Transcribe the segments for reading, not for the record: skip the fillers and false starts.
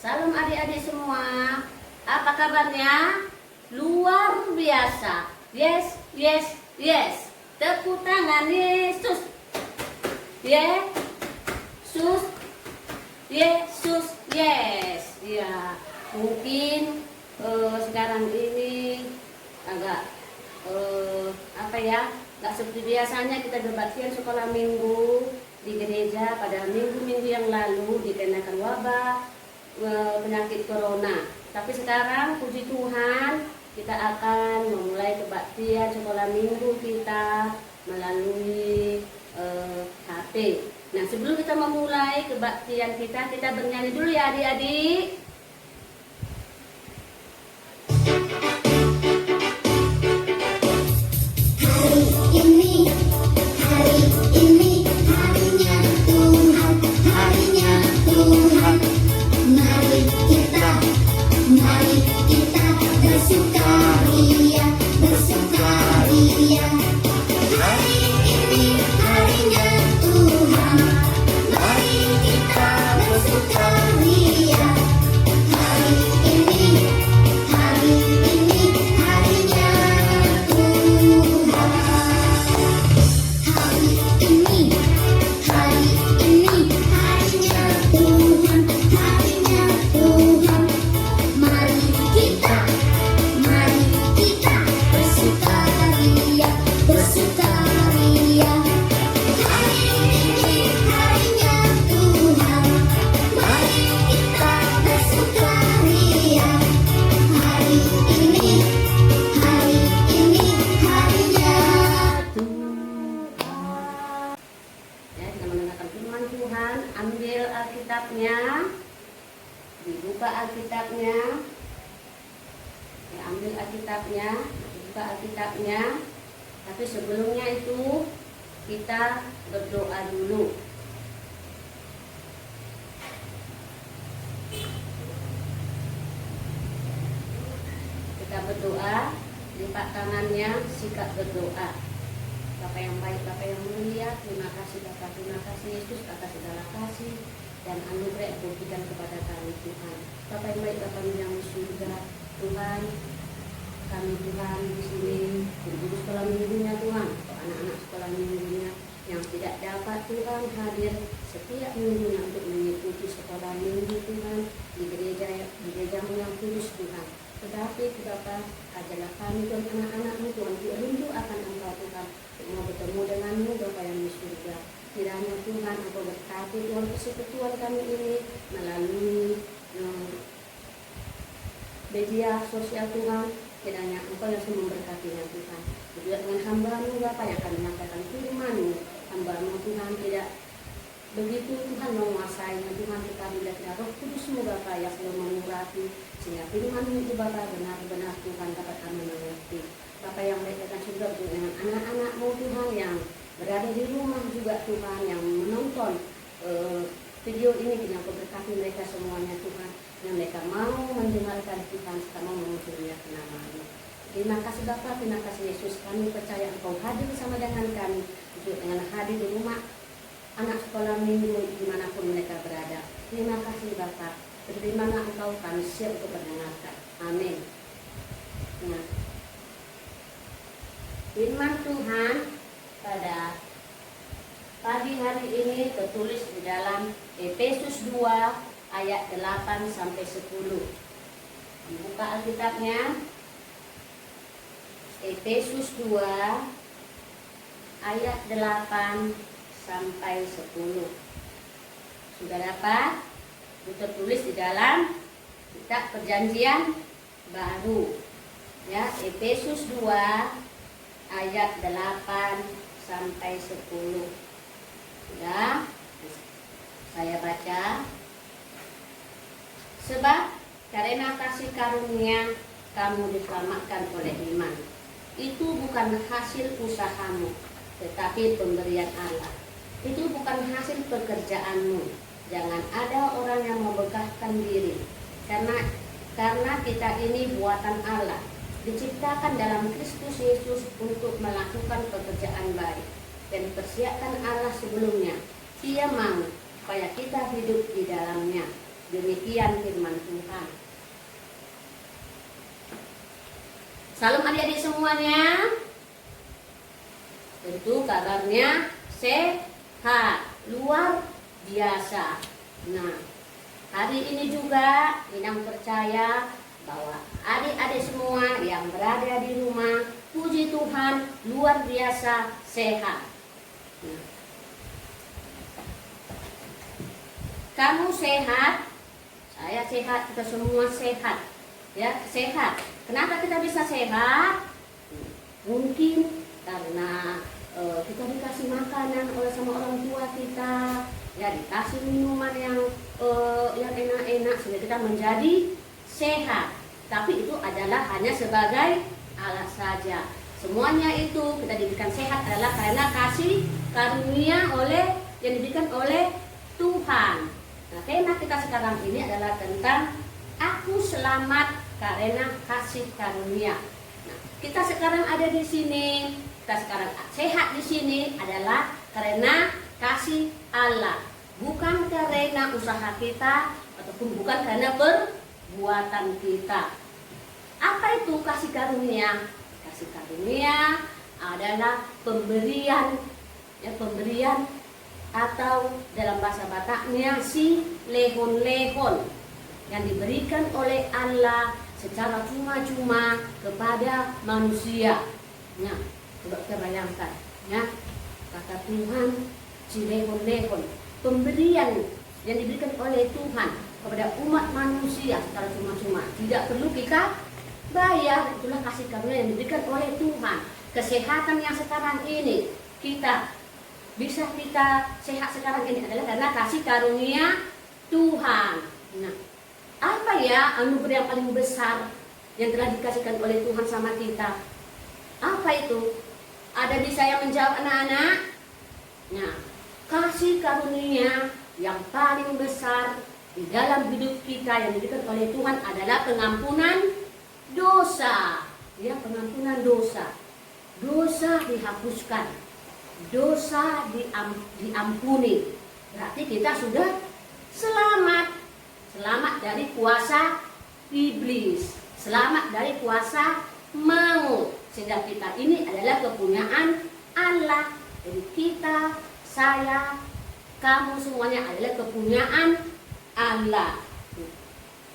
Salam adik-adik semua. Apa kabarnya? Luar biasa. Yes, yes, yes. Tepuk tangan Yesus. Yesus. Yesus, yes. Ya, mungkin sekarang ini agak nggak seperti biasanya kita berbaktian sekolah minggu di gereja pada minggu-minggu yang lalu dikarenakan wabah penyakit corona. Tapi sekarang puji Tuhan kita akan memulai kebaktian sekolah minggu kita melalui HP. Nah, sebelum kita memulai kebaktian kita bernyanyi dulu ya adik-adik. Ambil Alkitabnya, dibuka Alkitabnya, ambil Alkitabnya, dibuka Alkitabnya. Tapi sebelumnya itu kita berdoa dulu. Kita berdoa, lipat tangannya, sikap berdoa. Bapak yang baik, Bapak yang mulia, terima kasih Bapak, terima kasih Yesus atas segala kasih dan anugerah yang diberikan kepada kami Tuhan. Bapak yang baik, Bapak yang di surga, Tuhan, kami Tuhan di sini guru sekolah minggunya Tuhan, anak-anak sekolah minggunya yang tidak dapat Tuhan hadir setiap minggunya untuk mengikuti sekolah minggu Tuhan di gerejamu yang kudus Tuhan. Tetapi Bapak, ajarlah kami Tuhan anak-anakmu Tuhan, rindu akan Engkau Tuhan, mau bertemu denganmu Bapa yang di surga. Kiranya Tuhan Engkau berkati Tuhan persekutuan kami ini melalui media sosial Tuhan. Kiranya Engkau yang selalu memberkatinya Tuhan. Juga dengan hamba-Mu Bapa yang akan menyampaikan firman-Mu, hamba-Mu Tuhan tidak begitu Tuhan menguasainya Tuhan, tetapi bila Roh Kudus-Mu Bapa yang selalu mengurapi sehingga firman-Mu itu Bapa benar-benar Tuhan dapat kami mengerti. Bapa yang baik akan surga dengan anak-anak-Mu Tuhan yang berada di rumah juga Tuhan yang menonton video ini, yang Kau berkati mereka semuanya Tuhan, yang mereka mau mendengarkan Tuhan serta mau memuliakan nama-Mu. Terima kasih Bapa, terima kasih Yesus, kami percaya Engkau hadir bersama dengan kami, juga dengan hadir di rumah anak sekolah minggu dimanapun mereka berada. Terima kasih Bapa, terima Engkau kami siap untuk mendengarkan. Amin. Nah, firman Tuhan pada pagi hari ini tertulis di dalam Efesus 2 ayat 8 sampai 10. Dibuka Alkitabnya. Efesus 2 ayat 8 sampai 10. Sudah dapat? Itu tertulis di dalam kitab Perjanjian Baru. Ya, Efesus 2 ayat 8 sampai 10. Sudah? Saya baca. Sebab karena kasih karunia kamu diselamatkan oleh iman. Itu bukan hasil usahamu, tetapi pemberian Allah. Itu bukan hasil pekerjaanmu. Jangan ada orang yang membegahkan diri. Karena kita ini buatan Allah, diciptakan dalam Kristus Yesus untuk melakukan pekerjaan baik dan dipersiapkan Allah sebelumnya. Dia mau supaya kita hidup di dalamnya. Demikian firman Tuhan. Salam adik-adik semuanya. Tentu kabarnya sehat, luar biasa. Nah, hari ini juga Inang percaya bahwa adik-adik semua yang berada di rumah, puji Tuhan, luar biasa sehat. Nah, kamu sehat, saya sehat, kita semua sehat. Ya, sehat. Kenapa kita bisa sehat? Mungkin karena kita dikasih makanan oleh sama orang tua kita, ya dikasih minuman yang enak-enak sehingga kita menjadi sehat. Tapi itu adalah hanya sebagai alat saja. Semuanya itu kita diberikan sehat adalah karena kasih karunia yang diberikan oleh Tuhan. Nah, tema kita sekarang ini adalah tentang aku selamat karena kasih karunia. Nah, kita sekarang ada di sini, kita sekarang sehat di sini adalah karena kasih Allah, bukan karena usaha kita ataupun bukan karena perbuatan kita. Apa itu kasih karunia? Kasih karunia adalah pemberian, ya, pemberian atau dalam bahasa Bataknya si lehon-lehon yang diberikan oleh Allah secara cuma-cuma kepada manusia. Nah, coba kita bayangkan, ya, kata Tuhan si lehon-lehon, pemberian yang diberikan oleh Tuhan kepada umat manusia secara cuma-cuma, tidak perlu kita bayar. Itulah kasih karunia yang diberikan oleh Tuhan. Kesehatan yang sekarang ini kita sehat sekarang ini adalah karena kasih karunia Tuhan. Nah, apa ya anugerah yang paling besar yang telah dikasihkan oleh Tuhan sama kita? Apa itu? Ada bisa yang menjawab anak-anak? Nah, kasih karunia yang paling besar di dalam hidup kita yang diberikan oleh Tuhan adalah pengampunan dosa. Ya, pengampunan dosa. Dosa dihapuskan, dosa diampuni. Berarti kita sudah selamat. Selamat dari kuasa iblis, selamat dari kuasa maut. Sehingga kita ini adalah kepunyaan Allah. Jadi kita, saya, kamu semuanya adalah kepunyaan Allah.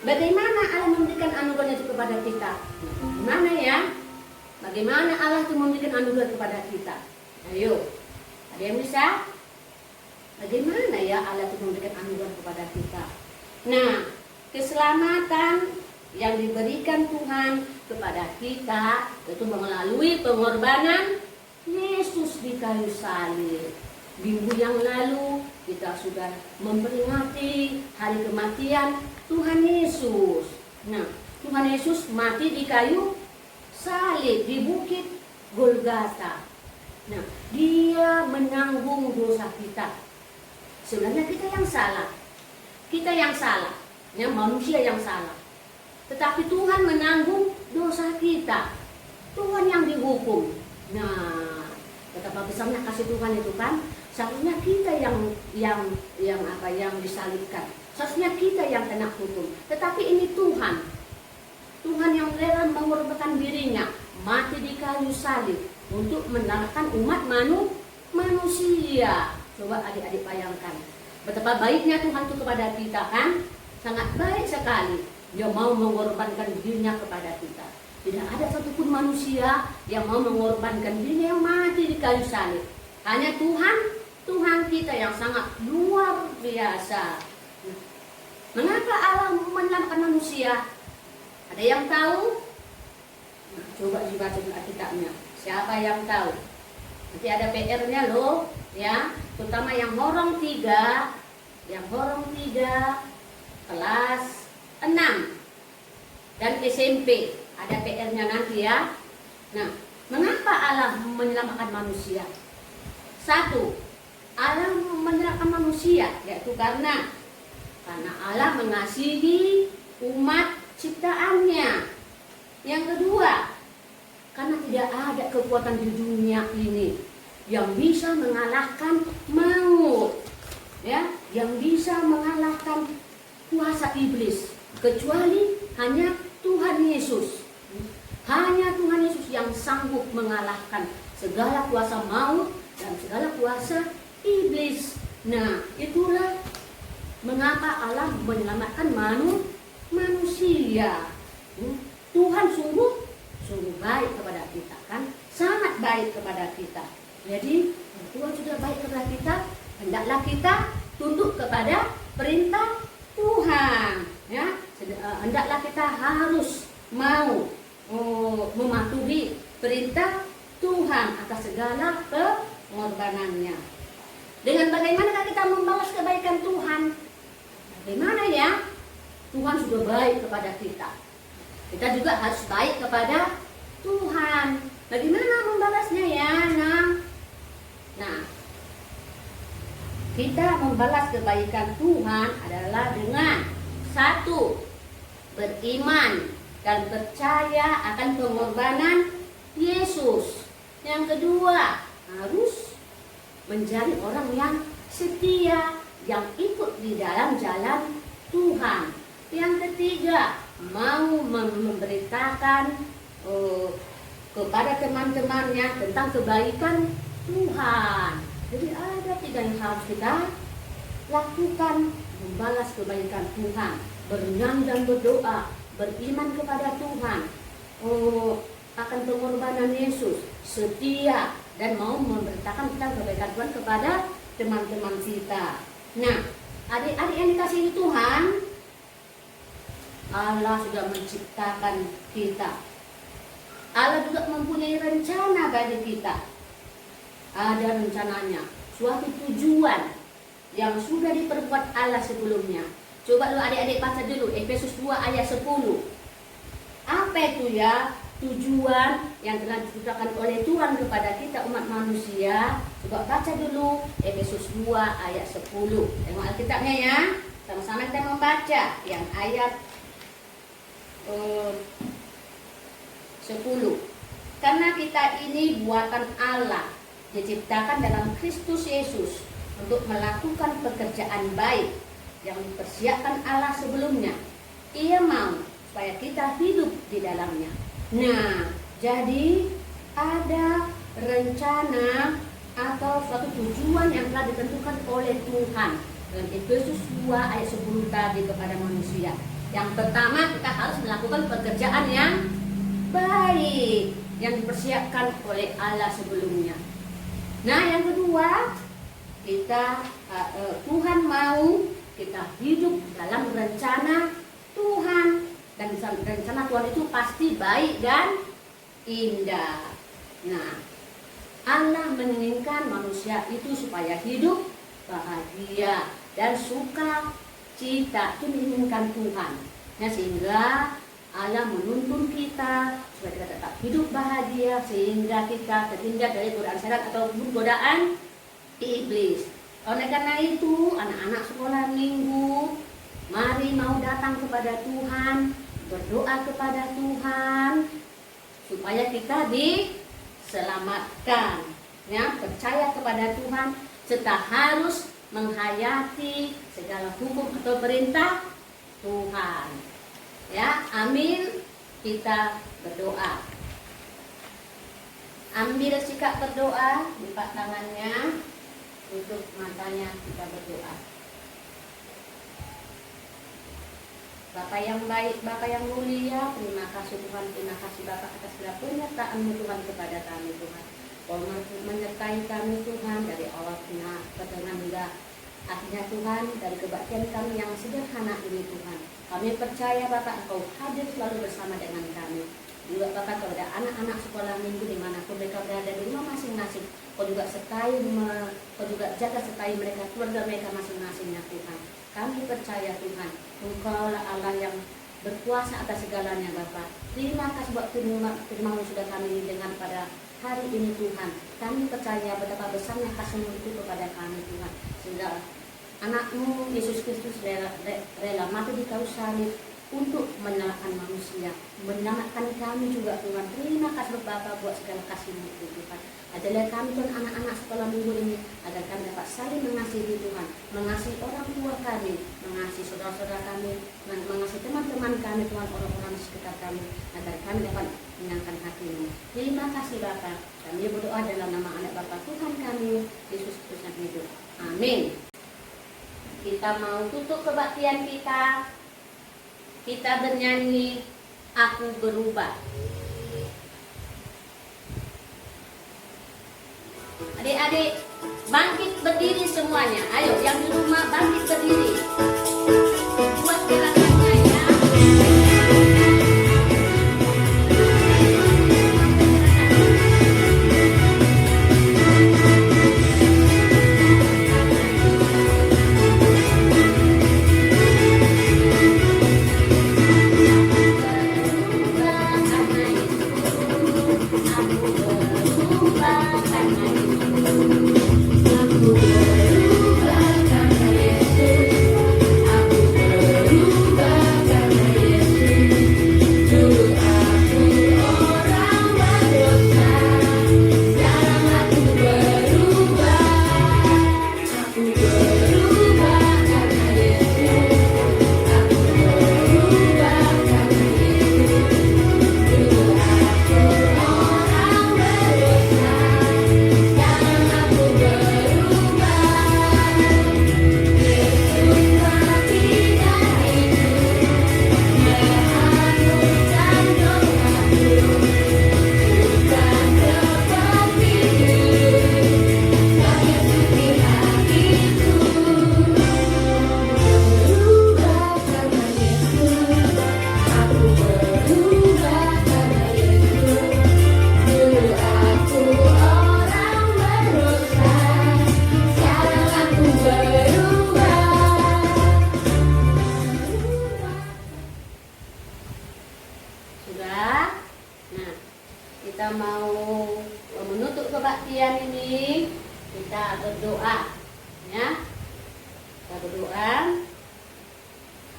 Bagaimana Allah memberikan anugerah itu kepada kita? Bagaimana ya? Bagaimana Allah itu memberikan anugerah kepada kita? Ayo, ada yang bisa? Bagaimana ya Allah itu memberikan anugerah kepada kita? Nah, keselamatan yang diberikan Tuhan kepada kita itu melalui pengorbanan Yesus di kayu salib. Minggu yang lalu kita sudah memperingati hari kematian Tuhan Yesus. Nah, Tuhan Yesus mati di kayu salib di bukit Golgota. Nah, dia menanggung dosa kita. Sebenarnya kita yang salah. Kita yang salah, ya, manusia yang salah. Tetapi Tuhan menanggung dosa kita. Tuhan yang dihukum. Nah, betapa besarnya kasih Tuhan itu kan. Seharusnya kita yang disalibkan. Seharusnya kita yang kena hukum. Tetapi ini Tuhan. Tuhan yang rela mengorbankan dirinya, mati di kayu salib untuk menyelamatkan umat manusia. Coba adik-adik bayangkan. Betapa baiknya Tuhan itu kepada kita kan. Sangat baik sekali. Dia mau mengorbankan dirinya kepada kita. Tidak ada satupun manusia yang mau mengorbankan dirinya yang mati di kayu salib. Hanya Tuhan kita yang sangat luar biasa. Mengapa Allah menyelamatkan manusia? Ada yang tahu? Nah, coba dibaca di Alkitabnya. Siapa yang tahu? Nanti ada PR-nya loh, ya. Terutama yang horong 3 kelas 6 dan SMP. Ada PR-nya nanti ya. Nah, mengapa Allah menyelamatkan manusia? 1, Allah menyelamatkan manusia yaitu karena Allah mengasihi umat ciptaannya. Yang kedua, karena tidak ada kekuatan di dunia ini yang bisa mengalahkan maut, ya, yang bisa mengalahkan kuasa iblis, kecuali hanya Tuhan Yesus. Hanya Tuhan Yesus yang sanggup mengalahkan segala kuasa maut dan segala kuasa iblis. Nah, itulah mengapa Allah menyelamatkan manusia. Tuhan sungguh baik kepada kita, kan? Sangat baik kepada kita. Jadi, Tuhan sudah baik kepada kita, hendaklah kita tunduk kepada perintah Tuhan, ya. Hendaklah kita harus mau mematuhi perintah Tuhan atas segala pengorbanannya. Dengan bagaimana kita membalas kebaikan Tuhan? Bagaimana ya? Tuhan sudah baik kepada kita. Kita juga harus baik kepada Tuhan. Bagaimana membalasnya ya? Nah, kita membalas kebaikan Tuhan adalah dengan satu, beriman dan percaya akan pengorbanan Yesus. Yang kedua, harus menjadi orang yang setia, yang ikut di dalam jalan Tuhan. Yang ketiga, mau memberitakan kepada teman-temannya tentang kebaikan Tuhan. Jadi ada 3 yang harus kita lakukan: membalas kebaikan Tuhan, bernyanyi dan berdoa, beriman kepada Tuhan, akan pengorbanan Yesus, setia, dan mau memberitakan tentang kebaikan Tuhan kepada teman-teman kita. Nah, adik-adik yang dikasihi Tuhan, Allah sudah menciptakan kita. Allah juga mempunyai rencana bagi kita. Ada rencananya, suatu tujuan yang sudah diperbuat Allah sebelumnya. Coba lu adik-adik baca dulu Efesus 2 ayat 10. Apa itu ya? Tujuan yang telah ditentukan oleh Tuhan kepada kita umat manusia. Coba baca dulu Efesus 2 ayat 10. Tengok Alkitabnya ya. Sama-sama kita membaca yang ayat 10. Karena kita ini buatan Allah, diciptakan dalam Kristus Yesus untuk melakukan pekerjaan baik yang dipersiapkan Allah sebelumnya. Ia mau supaya kita hidup di dalamnya. Nah, jadi ada rencana atau suatu tujuan yang telah ditentukan oleh Tuhan dalam Efesus 2 ayat 10 tadi kepada manusia. Yang pertama, kita harus melakukan pekerjaan yang baik yang dipersiapkan oleh Allah sebelumnya. Nah, yang kedua, Tuhan mau kita hidup dalam rencana Tuhan, dan rencana Tuhan itu pasti baik dan indah. Nah, Allah menginginkan manusia itu supaya hidup bahagia dan suka cita, itu menginginkan Tuhan. Nah, sehingga Allah menuntun kita supaya kita tetap hidup bahagia, sehingga kita terhindar dari godaan setan ataupun godaan iblis. Oleh karena itu, anak-anak sekolah minggu, mari mau datang kepada Tuhan, berdoa kepada Tuhan supaya kita diselamatkan, ya, percaya kepada Tuhan, serta harus menghayati segala hukum atau perintah Tuhan. Ya, amin. Kita berdoa. Ambil sikap berdoa, lipat tangannya, tutup matanya, kita berdoa. Bapa yang baik, Bapa yang mulia, terima kasih Tuhan, terima kasih Bapa atas segala penyertaan-Mu Tuhan kepada kami Tuhan. Kau menyertai kami Tuhan dari awal pertengahan hingga akhirnya Tuhan, dari kebaktian kami yang sederhana ini Tuhan. Kami percaya Bapak Engkau hadir selalu bersama dengan kami. Juga Bapak kepada anak-anak sekolah minggu dimanapun mereka berada di rumah masing-masing, Kau juga Kau juga jaga sertai mereka, keluarga mereka masing-masing ya Tuhan. Kami percaya Tuhan, Engkau lah Allah yang berkuasa atas segalanya Bapak. Terima kasih buat firman-Mu sudah kami dengar pada hari ini Tuhan. Kami percaya betapa besarnya kasih-Mu itu kepada kami Tuhan. Sehingga anak-Mu Yesus Kristus rela mati di kayu salib untuk menyelamatkan manusia, menyelamatkan kami juga Tuhan. Terima kasih Bapa buat segala kasih-Mu Tuhan. Ajarlah kami Tuhan anak-anak sekolah minggu ini agar kami dapat saling mengasihi Tuhan, mengasihi orang tua kami, mengasihi saudara-saudara kami, mengasihi teman-teman kami Tuhan, orang-orang di sekitar kami, agar kami dapat menyenangkan hati-Mu. Terima kasih Bapa. Kami berdoa dalam nama anak Bapa Tuhan kami, Yesus Kristus yang hidup. Amin. Kita mau tutup kebaktian kita. Kita bernyanyi Aku Berubah. Adik-adik, bangkit berdiri semuanya. Ayo, yang di rumah bangkit berdiri. Buat gerakannya ya. Sudah? Nah, kita mau menutup kebaktian ini. Kita berdoa, ya. Kita berdoa.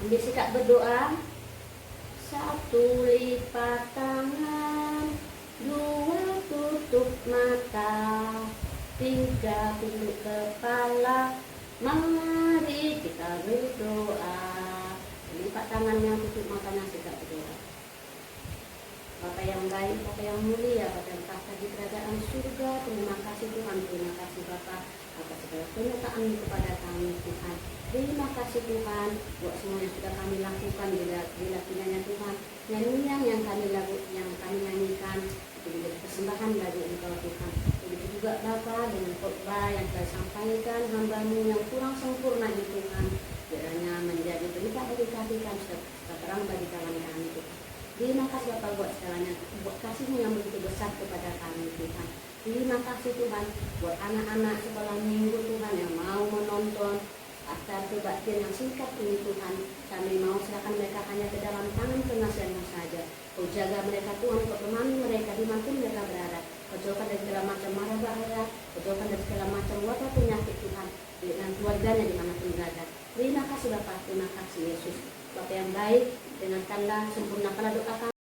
Ambil sikap berdoa. 1 lipat tangan, 2 tutup mata, 3 tunduk kepala. Mari kita berdoa. Lipat tangannya, tutup matanya, sikap berdoa. Bapa yang baik, Bapa yang mulia, Bapa yang tahta di kerajaan surga, terima kasih Tuhan, terima kasih Bapa atas segala penyertaan kepada kami Tuhan. Terima kasih Tuhan buat semua yang sudah kami lakukan bila kiranya Tuhan, nyanyian yang kami nyanyikan itu menjadi persembahan bagi Engkau Tuhan. Begitu juga Bapa dengan khotbah yang telah sampaikan hamba-Mu yang kurang sempurna di Tuhan, kiranya menjadi berita bagi kami serta terang bagi kawan kami Tuhan. Terima kasih Bapak buat segalanya, buat kasih-Mu yang begitu besar kepada kami Tuhan. Terima kasih Tuhan buat anak-anak sekolah minggu Tuhan yang mau menonton acara kebaktian yang singkat ini Tuhan. Kami mau serahkan mereka hanya ke dalam tangan pengasihan-Mu saja. Kau jaga mereka Tuhan, Kau temani mereka dimanapun mereka berada. Kau jauhkan dari segala macam mara bahaya, Kau jauhkan dari segala macam wabah penyakit Tuhan, dengan keluarganya dimanapun berada. Terima kasih Bapak, terima kasih Yesus. Bapak yang baik, dengarkanlah, sempurnakanlah doa kami.